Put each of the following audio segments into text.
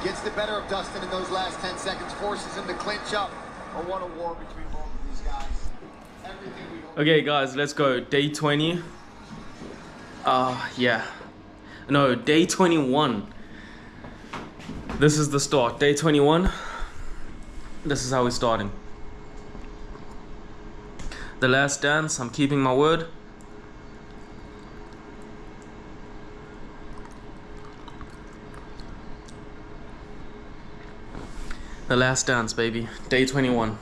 Gets the better of Dustin in those last 10 seconds, forces him to clinch up. Oh, what a war between both of these guys. Okay guys, let's go. Day 20. Yeah. No, day 21. This is the start. Day 21. This is how we're starting. The last dance, I'm keeping my word. The last dance, baby. Day 21.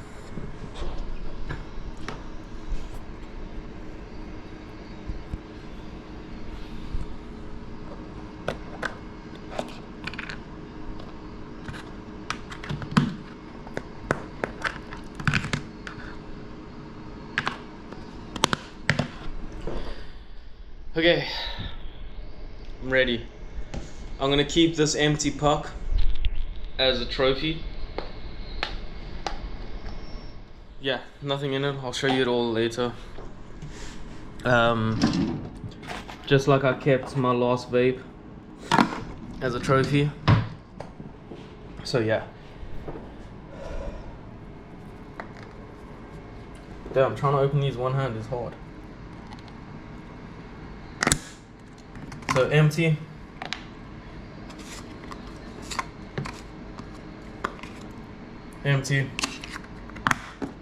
Okay, I'm ready. I'm gonna keep this empty puck as a trophy. Yeah, nothing in it. I'll show you it all later. Just like I kept my last vape as a trophy. So yeah. Damn, trying to open these one hand is hard. So empty. Empty.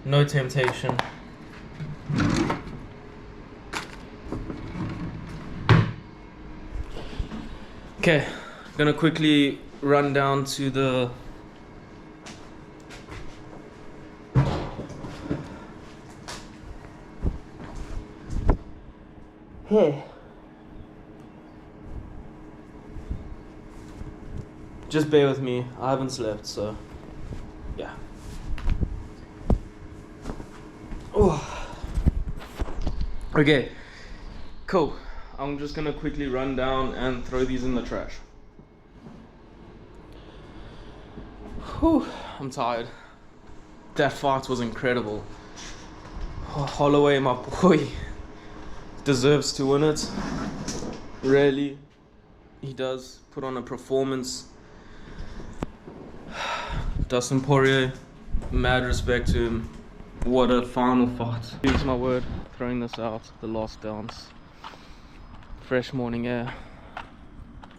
No temptation. Okay, gonna quickly run down to the hey. Just bear with me, I haven't slept, so yeah. Oh. Okay, cool. I'm just gonna quickly run down and throw these in the trash. Whew, I'm tired. That fight was incredible. Oh, Holloway, my boy, deserves to win it. Really, he does put on a performance. Dustin Poirier, mad respect to him. What a final fight. Use my word, throwing this out, the last dance. Fresh morning air.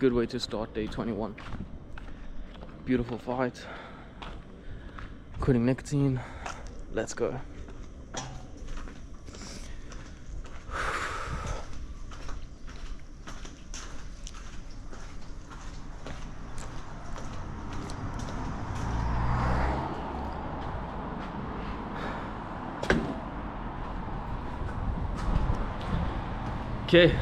Good way to start day 21. Beautiful fight. Quitting nicotine. Let's go. Okay,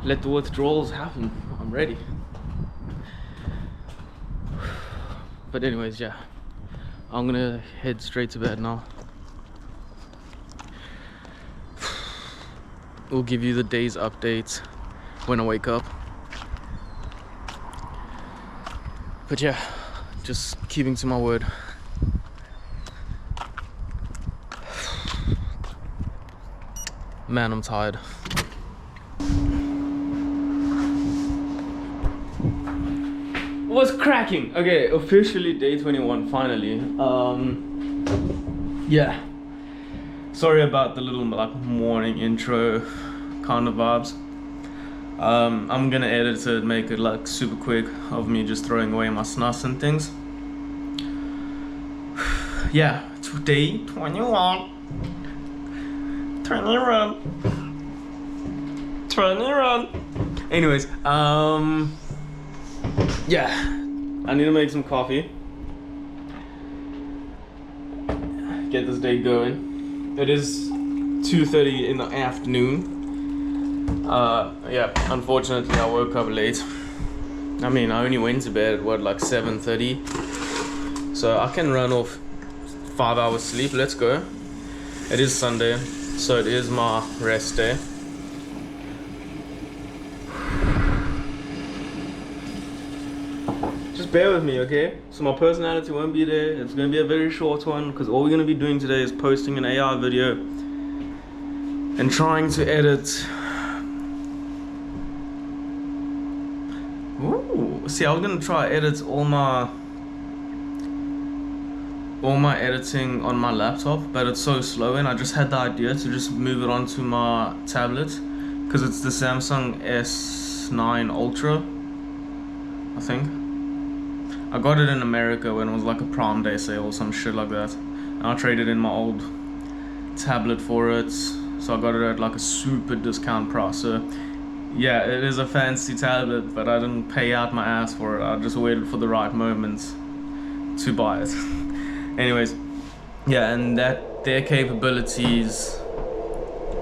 let the withdrawals happen. I'm ready. But anyways, yeah, I'm gonna head straight to bed now. We'll give you the day's updates when I wake up. But yeah, just keeping to my word. Man, I'm tired. What's cracking? Okay, officially day 21 finally. Yeah. Sorry about the little like morning intro kind of vibes. I'm gonna edit it, make it like super quick of me just throwing away my snus and things. Yeah, it's day 21. 21. Anyways, yeah, I need to make some coffee. Get this day going. It is 2:30 in the afternoon. Yeah, unfortunately I woke up late. I mean, I only went to bed at what, like 7:30. So I can run off 5 hours sleep. Let's go. It is Sunday, so it is my rest day. Just bear with me, okay? So my personality won't be there. It's gonna be a very short one because all we're gonna be doing today is posting an AI video and trying to edit see, I was gonna try edit all my editing on my laptop, but it's so slow, and I just had the idea to just move it onto my tablet, because it's the Samsung S9 Ultra, I think. I got it in America when it was like a Prime Day sale or some shit like that, and I traded in my old tablet for it, so I got it at like a super discount price. So yeah, it is a fancy tablet, but I didn't pay out my ass for it. I just waited for the right moment to buy it. Anyways, yeah, and that their capabilities.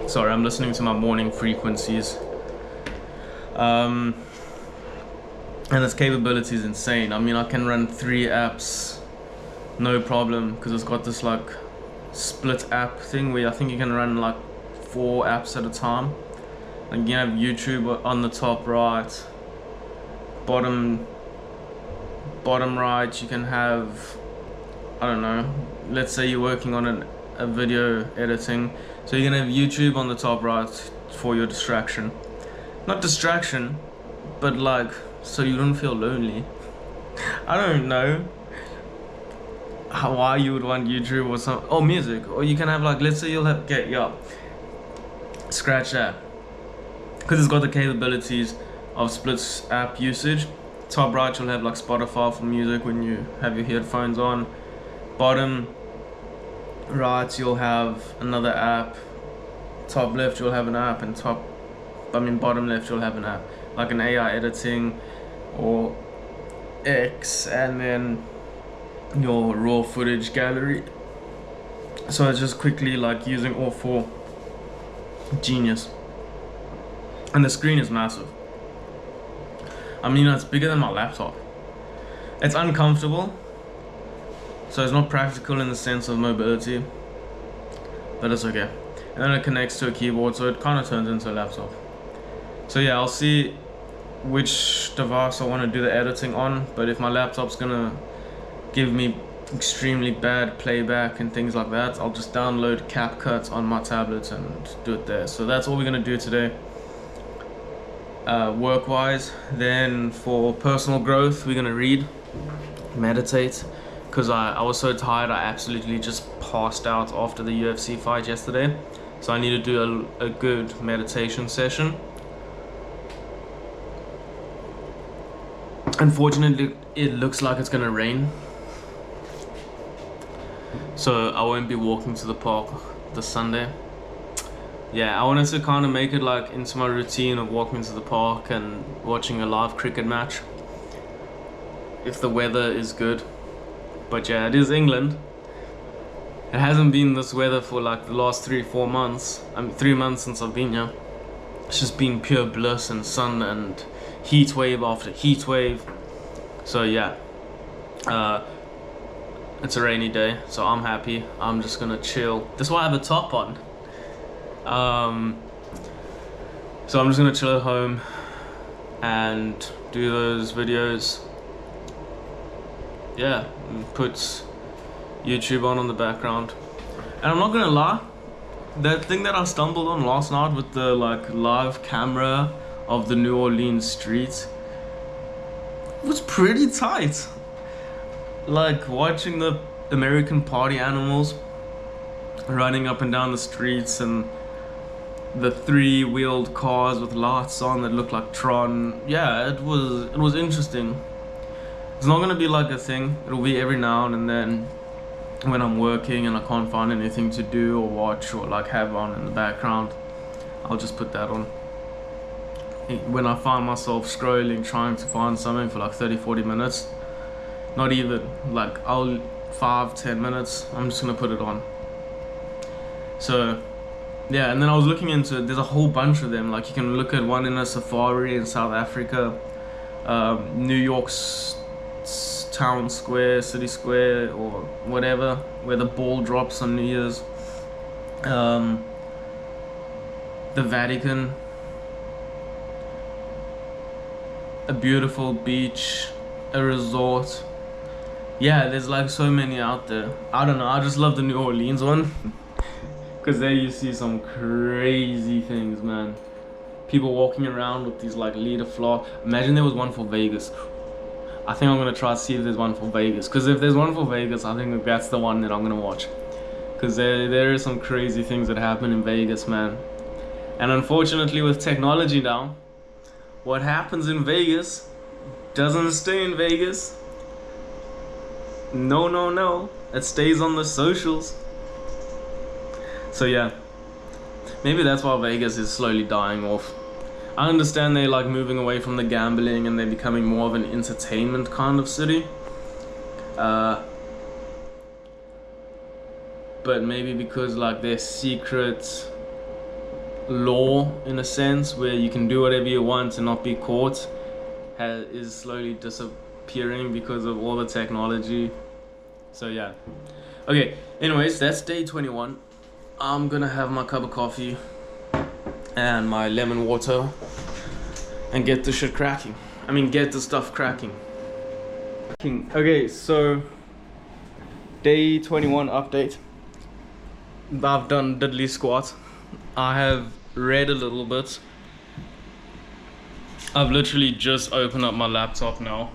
Sorry, I'm listening to my morning frequencies. And its capability is insane. I mean, I can run 3 apps, no problem, because it's got this like split app thing where I think you can run like 4 apps at a time. Like you have YouTube on the top right, bottom right you can have, I don't know, let's say you're working on a video editing, so you're gonna have YouTube on the top right for your distraction. Not distraction, but like so you don't feel lonely. I don't know why you would want YouTube or something. Oh, music. Or you can have like, let's say you'll have, scratch that, because it's got the capabilities of split app usage. Top right you'll have like Spotify for music when you have your headphones on. Bottom right you'll have another app. Top left you'll have an app, and bottom left you'll have an app, like an AI editing or X, and then your raw footage gallery. So it's just quickly like using all 4. Genius. And the screen is massive. I mean, it's bigger than my laptop. It's uncomfortable, so it's not practical in the sense of mobility, but it's okay. And then it connects to a keyboard, so it kind of turns into a laptop. So yeah, I'll see which device I want to do the editing on, but if my laptop's gonna give me extremely bad playback and things like that, I'll just download CapCut on my tablet and do it there. So that's all we're gonna do today, work-wise. Then for personal growth, we're gonna read, meditate, because I was so tired. I absolutely just passed out after the UFC fight yesterday, so I need to do a good meditation session. Unfortunately, it looks like it's gonna rain, so I won't be walking to the park this Sunday. Yeah, I wanted to kind of make it like into my routine of walking to the park and watching a live cricket match if the weather is good. But yeah, it is England. It hasn't been this weather for like the last 3-4 months. I mean, 3 months since I've been here. It's just been pure bliss and sun and heat wave after heat wave. So yeah, it's a rainy day, so I'm happy. I'm just gonna chill. That's why I have a top on. So I'm just gonna chill at home and do those videos. Yeah, and put YouTube on the background. And I'm not gonna lie, that thing that I stumbled on last night with the like live camera of the New Orleans streets was pretty tight. Like watching the American party animals running up and down the streets, and the 3-wheeled cars with lights on that look like Tron. Yeah, it was interesting. It's not gonna be like a thing. It'll be every now and then when I'm working and I can't find anything to do or watch or like have on in the background. I'll just put that on. When I find myself scrolling trying to find something for like 30-40 minutes, not even like 5-10 minutes, I'm just gonna put it on. So yeah, and then I was looking into it. There's a whole bunch of them. Like you can look at one in a safari in South Africa, New York's town square, city square, or whatever, where the ball drops on New Year's. The Vatican, a beautiful beach, a resort. Yeah, there's like so many out there. I don't know, I just love the New Orleans one. Because there you see some crazy things, man. People walking around with these like liter flask. Imagine there was one for Vegas. I think I'm gonna try to see if there's one for Vegas. Because if there's one for Vegas, I think that's the one that I'm gonna watch. Because there are some crazy things that happen in Vegas, man. And unfortunately, with technology now, what happens in Vegas doesn't stay in Vegas. No, no, no. It stays on the socials. So yeah, maybe that's why Vegas is slowly dying off. I understand they're like moving away from the gambling and they're becoming more of an entertainment kind of city. But maybe because like their secret law, in a sense, where you can do whatever you want and not be caught, is slowly disappearing because of all the technology. So yeah. Okay, anyways, that's day 21. I'm gonna have my cup of coffee and my lemon water and get the shit cracking. I mean, get the stuff cracking. Okay, so day 21 update. I've done diddly squat. I have read a little bit. I've literally just opened up my laptop now,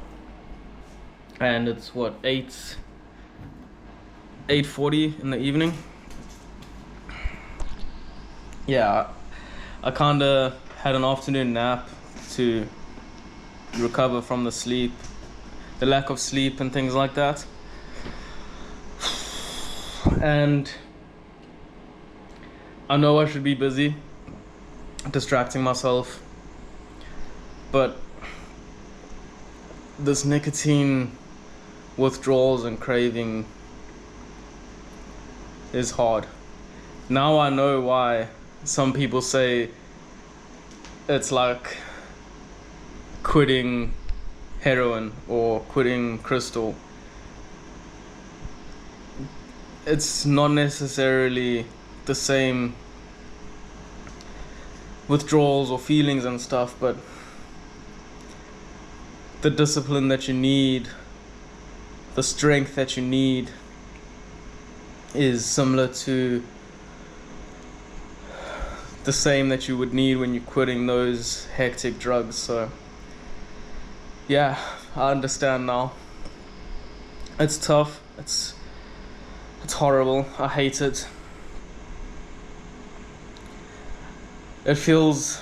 and it's what, 8:40 in the evening. Yeah, I kinda had an afternoon nap to recover from the lack of sleep and things like that. And I know I should be busy distracting myself, but this nicotine withdrawals and craving is hard. Now I know why some people say it's like quitting heroin or quitting crystal. It's not necessarily the same withdrawals or feelings and stuff, but the discipline that you need, the strength that you need, is similar to the same that you would need when you're quitting those hectic drugs. So yeah, I understand now. It's tough, it's horrible, I hate it. It feels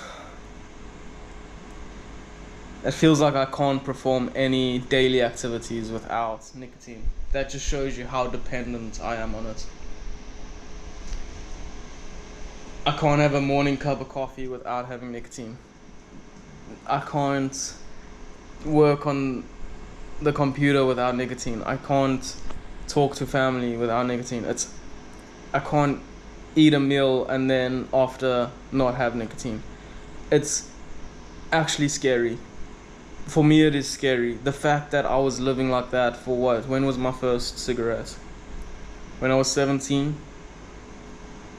like I can't perform any daily activities without nicotine. That just shows you how dependent I am on it. I can't have a morning cup of coffee without having nicotine. I can't work on the computer without nicotine. I can't talk to family without nicotine. I can't eat a meal and then after not have nicotine. It's actually scary. For me it is scary. The fact that I was living like that for what? When was my first cigarette? When I was 17?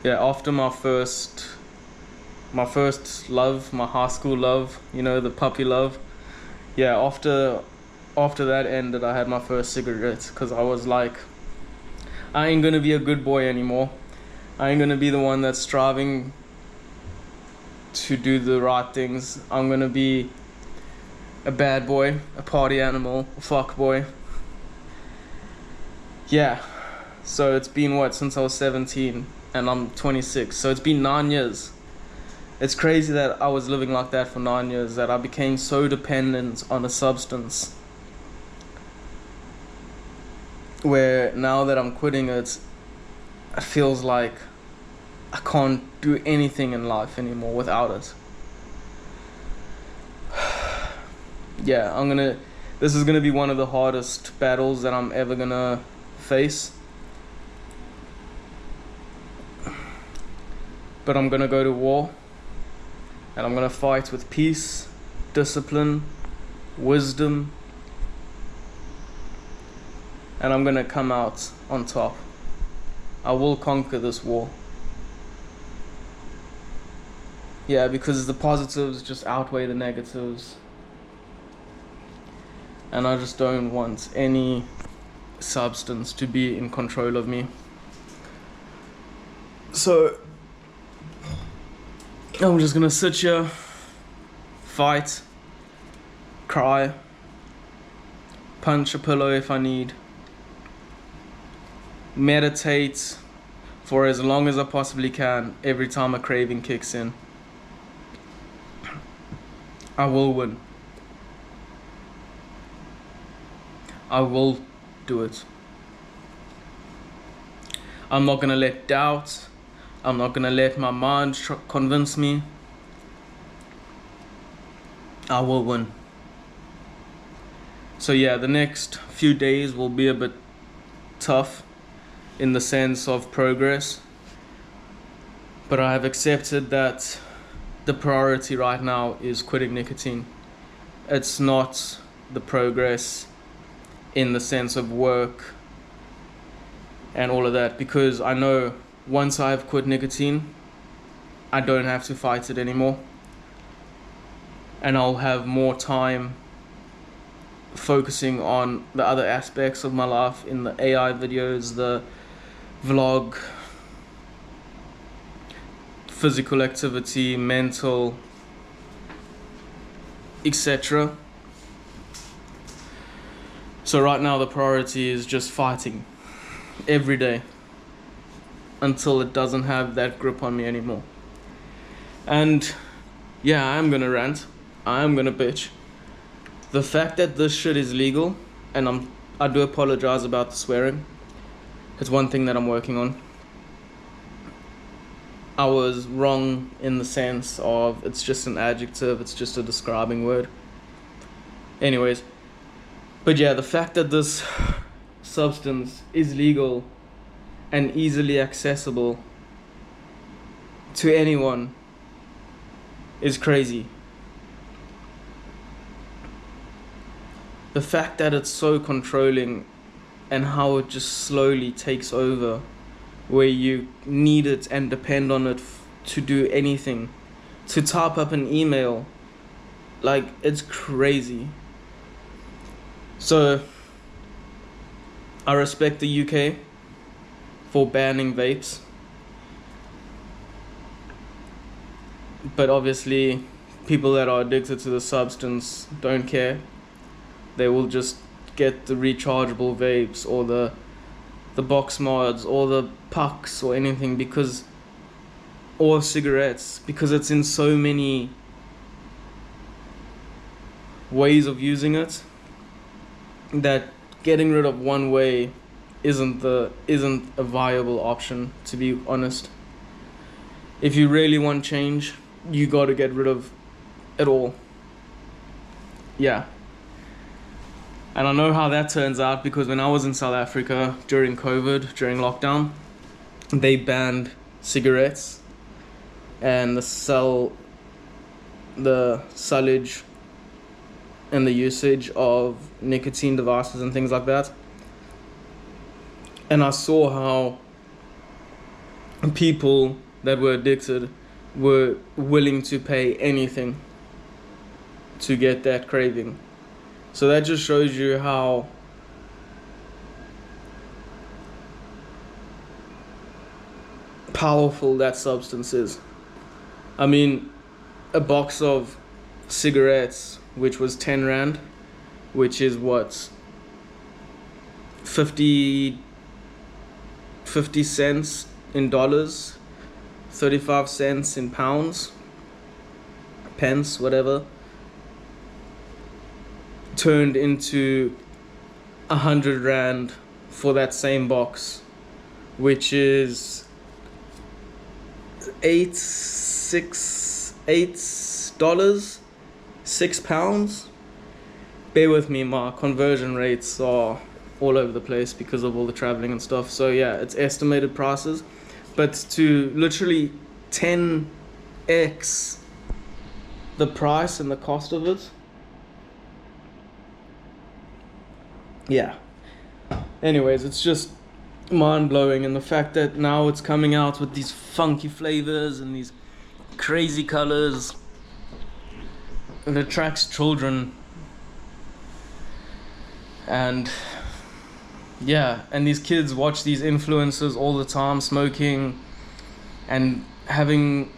Yeah, after my first love, my high school love, you know, the puppy love. Yeah, after that ended, I had my first cigarette, because I was like, I ain't gonna be a good boy anymore. I ain't gonna be the one that's striving to do the right things. I'm gonna be a bad boy, a party animal, a fuck boy. Yeah, so it's been what, since I was 17 and I'm 26, so it's been 9 years. It's crazy that I was living like that for 9 years, that I became so dependent on a substance, where now that I'm quitting it, it feels like I can't do anything in life anymore without it. Yeah, this is gonna be one of the hardest battles that I'm ever gonna face. But I'm gonna go to war, and I'm gonna fight with peace, discipline, wisdom, and I'm gonna come out on top. I will conquer this war. Yeah, because the positives just outweigh the negatives. And I just don't want any substance to be in control of me. So I'm just gonna sit here, fight, cry, punch a pillow if I need, meditate for as long as I possibly can every time a craving kicks in. I will win. I will do it. I'm not gonna let doubt, I'm not gonna let my mind convince me. I will win. So yeah, the next few days will be a bit tough in the sense of progress, but I have accepted that the priority right now is quitting nicotine. It's not the progress in the sense of work and all of that, because I know once I've quit nicotine, I don't have to fight it anymore, and I'll have more time focusing on the other aspects of my life, in the AI videos, the vlog, physical activity, mental, etc. So right now the priority is just fighting every day until it doesn't have that grip on me anymore. And yeah, I am gonna rant, I am gonna bitch. The fact that this shit is legal, and I do apologize about the swearing, it's one thing that I'm working on. I was wrong in the sense of it's just an adjective, it's just a describing word. Anyways, but yeah, the fact that this substance is legal and easily accessible to anyone is crazy. The fact that it's so controlling and how it just slowly takes over, where you need it and depend on it to do anything, to type up an email, like, it's crazy. So I respect the UK for banning vapes, but obviously people that are addicted to the substance don't care. They will just get the rechargeable vapes or the box mods or the pucks or anything, because, or cigarettes, because it's in so many ways of using it that getting rid of one way isn't a viable option, to be honest. If you really want change, you got to get rid of it all. Yeah. And I know how that turns out, because when I was in South Africa during COVID, during lockdown, they banned cigarettes and the sullage and the usage of nicotine devices and things like that. And I saw how people that were addicted were willing to pay anything to get that craving. So that just shows you how powerful that substance is. I mean, a box of cigarettes, which was 10 rand, which is what, 50 cents in dollars, 35 cents in pounds, pence, whatever, turned into 100 rand for that same box, which is $6, 6 pounds. Bear with me, my conversion rates are all over the place because of all the traveling and stuff. So yeah, it's estimated prices, but to literally 10x the price and the cost of it. Yeah. Anyways, it's just mind-blowing, and the fact that now it's coming out with these funky flavors and these crazy colors, it attracts children. And yeah, and these kids watch these influencers all the time smoking and having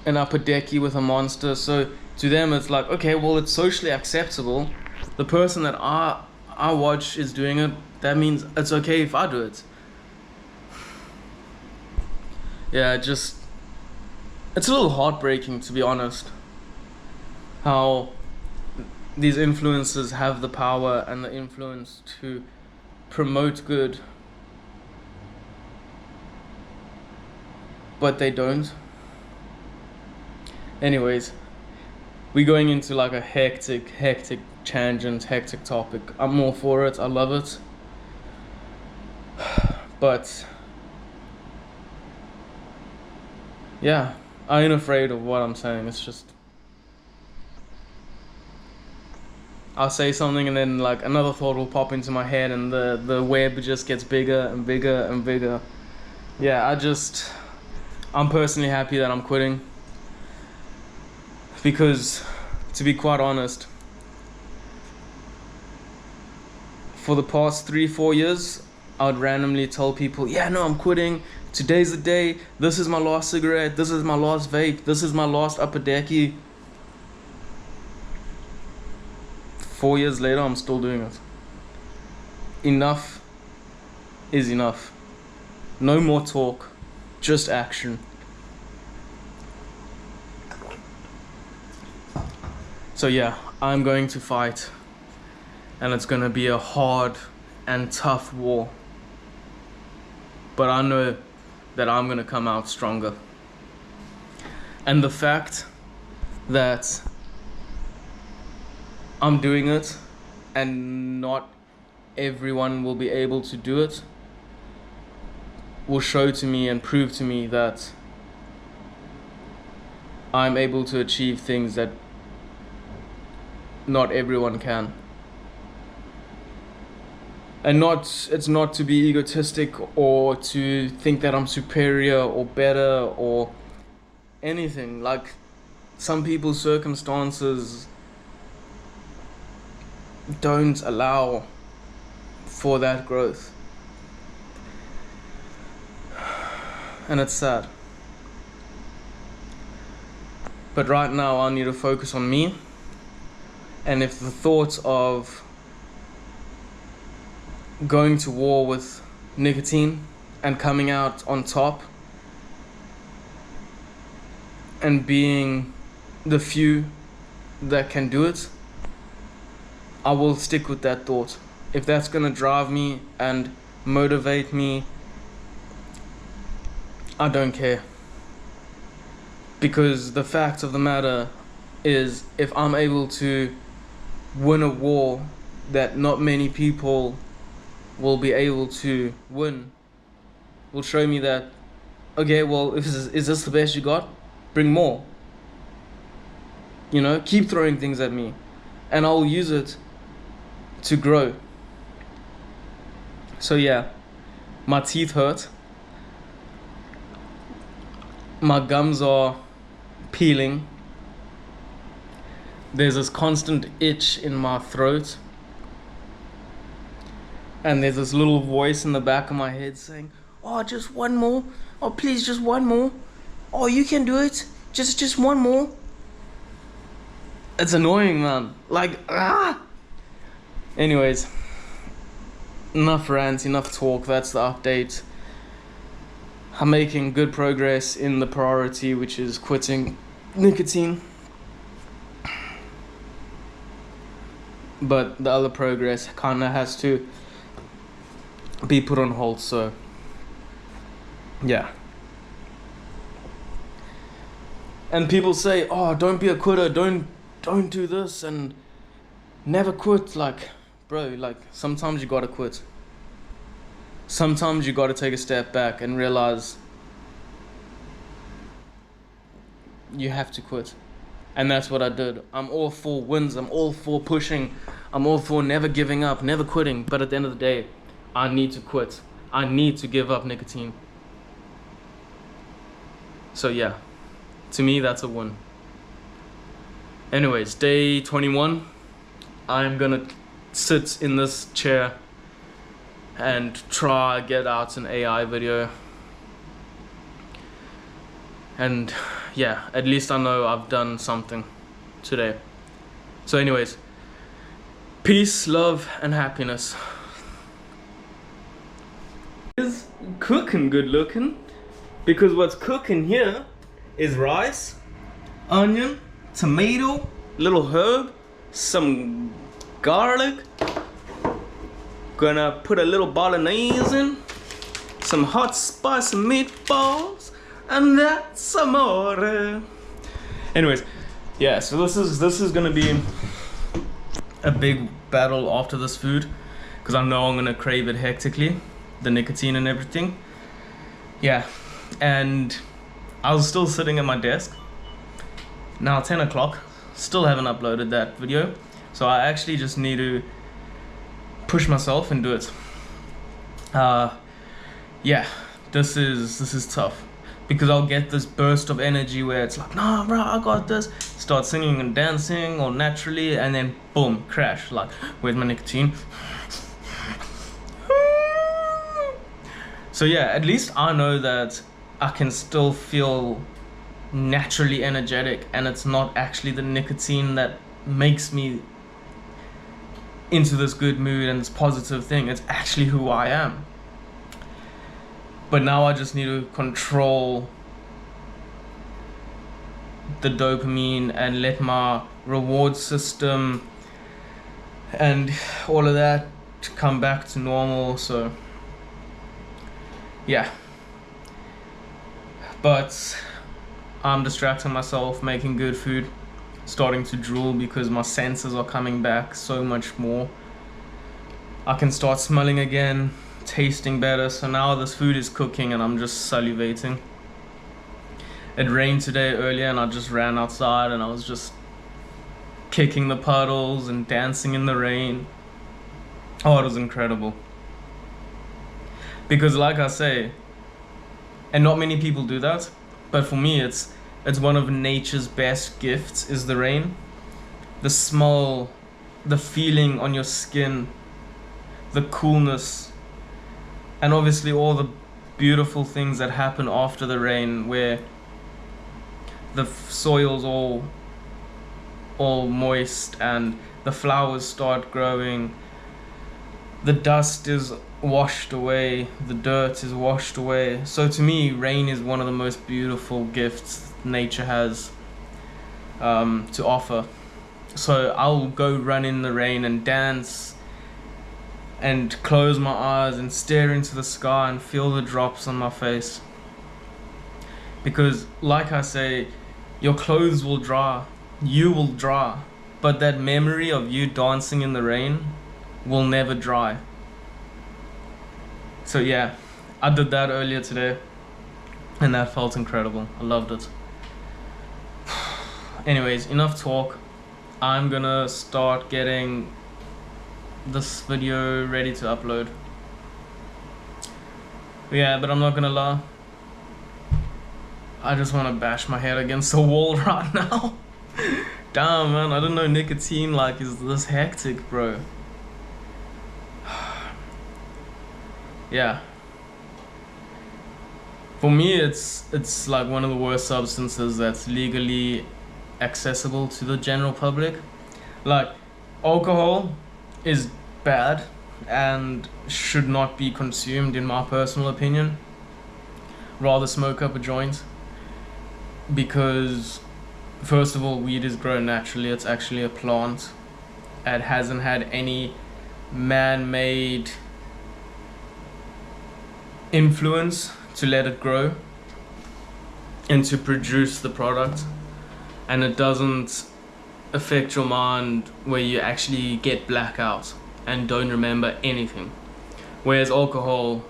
an upper decky with a monster. So to them it's like, okay, well, it's socially acceptable. The person that I I watch is doing it, that means it's okay if I do it. Yeah, it's a little heartbreaking, to be honest, how these influencers have the power and the influence to promote good, but they don't. Anyways, we're going into like a hectic tangent, hectic topic. I'm all for it, I love it. But yeah, I ain't afraid of what I'm saying. It's just, I'll say something and then like another thought will pop into my head and the web just gets bigger and bigger and bigger. Yeah, I'm personally happy that I'm quitting. Because, to be quite honest, for the past 3-4 years, I would randomly tell people, yeah, no, I'm quitting. Today's the day. This is my last cigarette. This is my last vape. This is my last upper decky. 4 years later, I'm still doing it. Enough is enough. No more talk, just action. So yeah, I'm going to fight, and it's gonna be a hard and tough war. But I know that I'm gonna come out stronger. And the fact that I'm doing it and not everyone will be able to do it will show to me and prove to me that I'm able to achieve things that not everyone can. And it's not to be egotistic or to think that I'm superior or better or anything. Like, some people's circumstances don't allow for that growth. And it's sad. But right now I need to focus on me. And if the thought of going to war with nicotine and coming out on top and being the few that can do it, I will stick with that thought. If that's gonna drive me and motivate me, I don't care. Because the fact of the matter is, if I'm able to win a war that not many people will be able to win, will show me that, okay, well, is this the best you got? Bring more. You know, keep throwing things at me, and I'll use it to grow. So yeah, my teeth hurt. My gums are peeling. There's this constant itch in my throat. And there's this little voice in the back of my head saying, oh, just one more. Oh, please, just one more. Oh, you can do it. Just one more. It's annoying, man. Like, Anyways, enough rants, enough talk. That's the update. I'm making good progress in the priority, which is quitting nicotine. But the other progress kinda has to be put on hold, so yeah. And people say, oh, don't be a quitter, don't do this and never quit. Like, bro, like, sometimes you gotta quit. Sometimes you gotta take a step back and realize you have to quit. And that's what I did. I'm all for wins, I'm all for pushing, I'm all for never giving up, never quitting. But at the end of the day, I need to quit. I need to give up nicotine. So yeah, to me that's a win. Anyways, day 21, I'm gonna sit in this chair and try get out an AI video. And yeah, at least I know I've done something today. So anyways, Peace, love, and happiness. Is cooking good looking? Because what's cooking here is rice, onion, tomato, little herb, some garlic. Gonna put a little bolognese in, some hot spicy meatballs, and that's amore. Anyways, yeah, so this is gonna be a big battle after this food, because I know I'm gonna crave it hectically, the nicotine and everything. Yeah, and I was still sitting at my desk. Now 10 o'clock, still haven't uploaded that video, so I actually just need to push myself and do it. Yeah, this is tough, because I'll get this burst of energy where it's like, nah bro, I got this, start singing and dancing all naturally, and then boom, crash, like, where's my nicotine? So yeah, at least I know that I can still feel naturally energetic, and it's not actually the nicotine that makes me into this good mood and this positive thing. It's actually who I am. But now I just need to control the dopamine and let my reward system and all of that come back to normal. So yeah, but I'm distracting myself, making good food, starting to drool because my senses are coming back so much more. I can start smelling again, tasting better. So now this food is cooking and I'm just salivating. It rained today earlier and I just ran outside and I was just kicking the puddles and dancing in the rain. Oh, it was incredible. Because like I say, and not many people do that, but for me it's one of nature's best gifts, is the rain. The smell, the feeling on your skin, the coolness, and obviously all the beautiful things that happen after the rain, where the soil's all moist and the flowers start growing, the dust is washed away, the dirt is washed away. So to me, rain is one of the most beautiful gifts nature has to offer. So I'll go run in the rain and dance and close my eyes and stare into the sky and feel the drops on my face. Because like I say, your clothes will dry, you will dry, but that memory of you dancing in the rain will never dry. So yeah, I did that earlier today and that felt incredible. I loved it. Anyways, enough talk. I'm gonna start getting this video ready to upload. Yeah, but I'm not gonna lie, I just want to bash my head against the wall right now. Damn man, I didn't know nicotine like is this hectic, bro. Yeah, for me it's like one of the worst substances that's legally accessible to the general public. Like, alcohol is bad and should not be consumed, in my personal opinion. Rather smoke up a joint, because first of all, weed is grown naturally. It's actually a plant. It hasn't had any man-made influence to let it grow and to produce the product, and it doesn't affect your mind where you actually get blackout and don't remember anything, whereas alcohol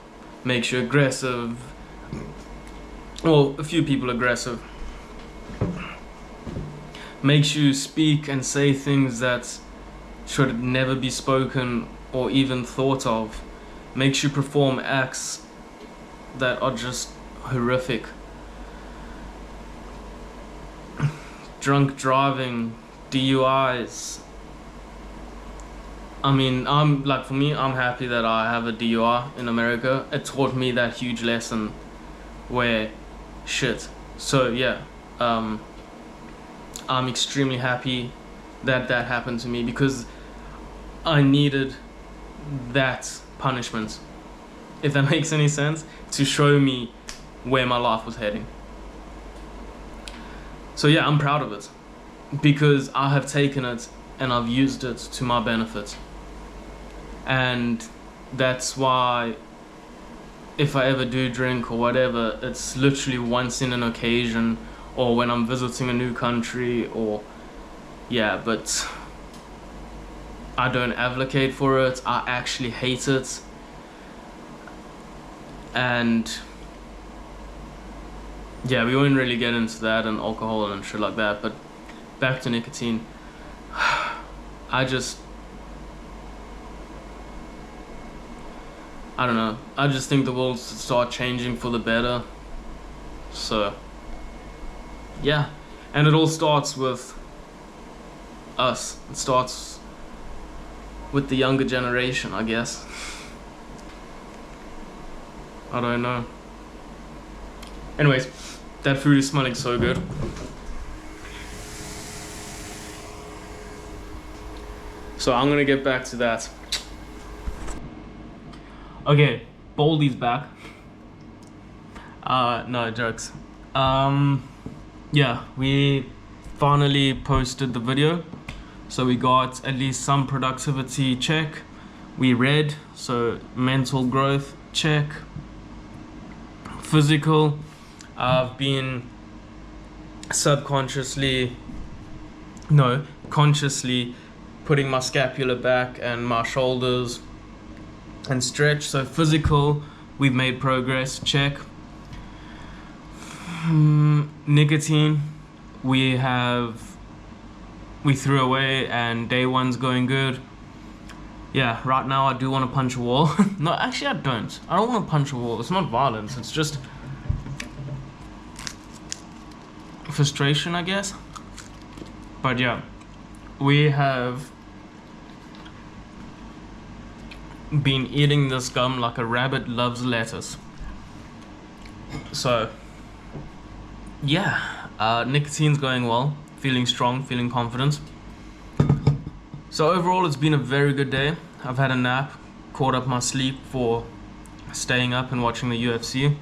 makes you aggressive. Well, a few people aggressive, makes you speak and say things that should never be spoken or even thought of, makes you perform acts that are just horrific. Drunk driving, DUIs. I mean, for me, I'm happy that I have a DUI in America. It taught me that huge lesson where shit. So yeah, I'm extremely happy that that happened to me, because I needed that punishment, if that makes any sense, to show me where my life was heading. So yeah, I'm proud of it, because I have taken it and I've used it to my benefit. And that's why if I ever do drink or whatever, it's literally once in an occasion, or when I'm visiting a new country, or yeah, but I don't advocate for it. I actually hate it. And yeah, we won't really get into that and alcohol and shit like that, but back to nicotine. I don't know. I just think the world should start changing for the better. So yeah, and it all starts with us. It starts with the younger generation, I guess. I don't know. Anyways, that food is smelling so good. So I'm gonna get back to that. Okay, Baldy's back. No jokes. Yeah, we finally posted the video. So we got at least some productivity check. We read, so mental growth check. Physical, I've been consciously putting my scapula back and my shoulders and stretch. So physical, we've made progress, check. Nicotine, we threw away, and day one's going good. Yeah, right now I do want to punch a wall. No, actually I don't. I don't want to punch a wall. It's not violence, it's just frustration, I guess. But yeah, we have been eating this gum like a rabbit loves lettuce. So yeah, nicotine's going well, feeling strong, feeling confident. So overall, it's been a very good day. I've had a nap, caught up my sleep for staying up and watching the UFC.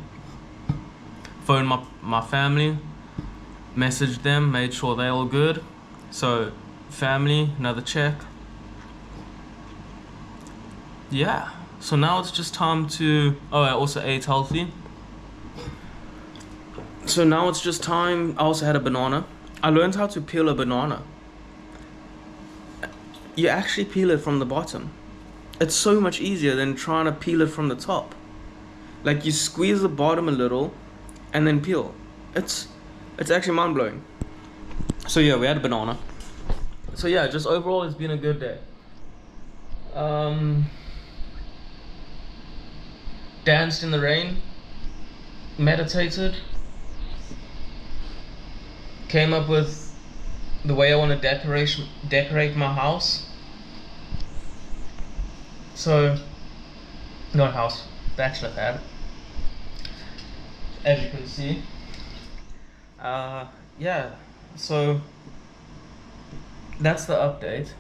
Phoned my family, messaged them, made sure they're all good. So family, another check. Yeah, so now it's just time to, oh, I also ate healthy. So now it's just time. I also had a banana. I learned how to peel a banana. You actually peel it from the bottom. It's so much easier than trying to peel it from the top. Like, you squeeze the bottom a little and then peel. It's actually mind-blowing. So yeah, we had a banana. So yeah, just overall it's been a good day. Danced in the rain, meditated, came up with the way I want to decorate my house. So, not house, bachelor pad, as you can see. Yeah, so that's the update.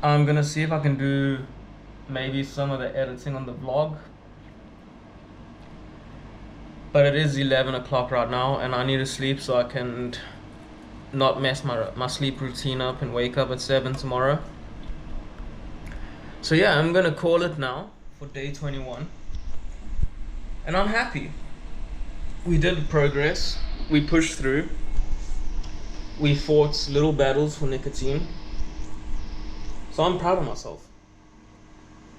I'm gonna see if I can do maybe some of the editing on the vlog. But it is 11 o'clock right now and I need to sleep so I can not mess my sleep routine up and wake up at 7 tomorrow. So yeah, I'm gonna call it now for day 21. And I'm happy. We did progress. We pushed through. We fought little battles for nicotine. So I'm proud of myself.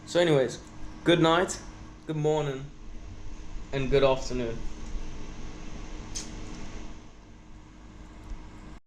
So anyways, good night, good morning, and good afternoon.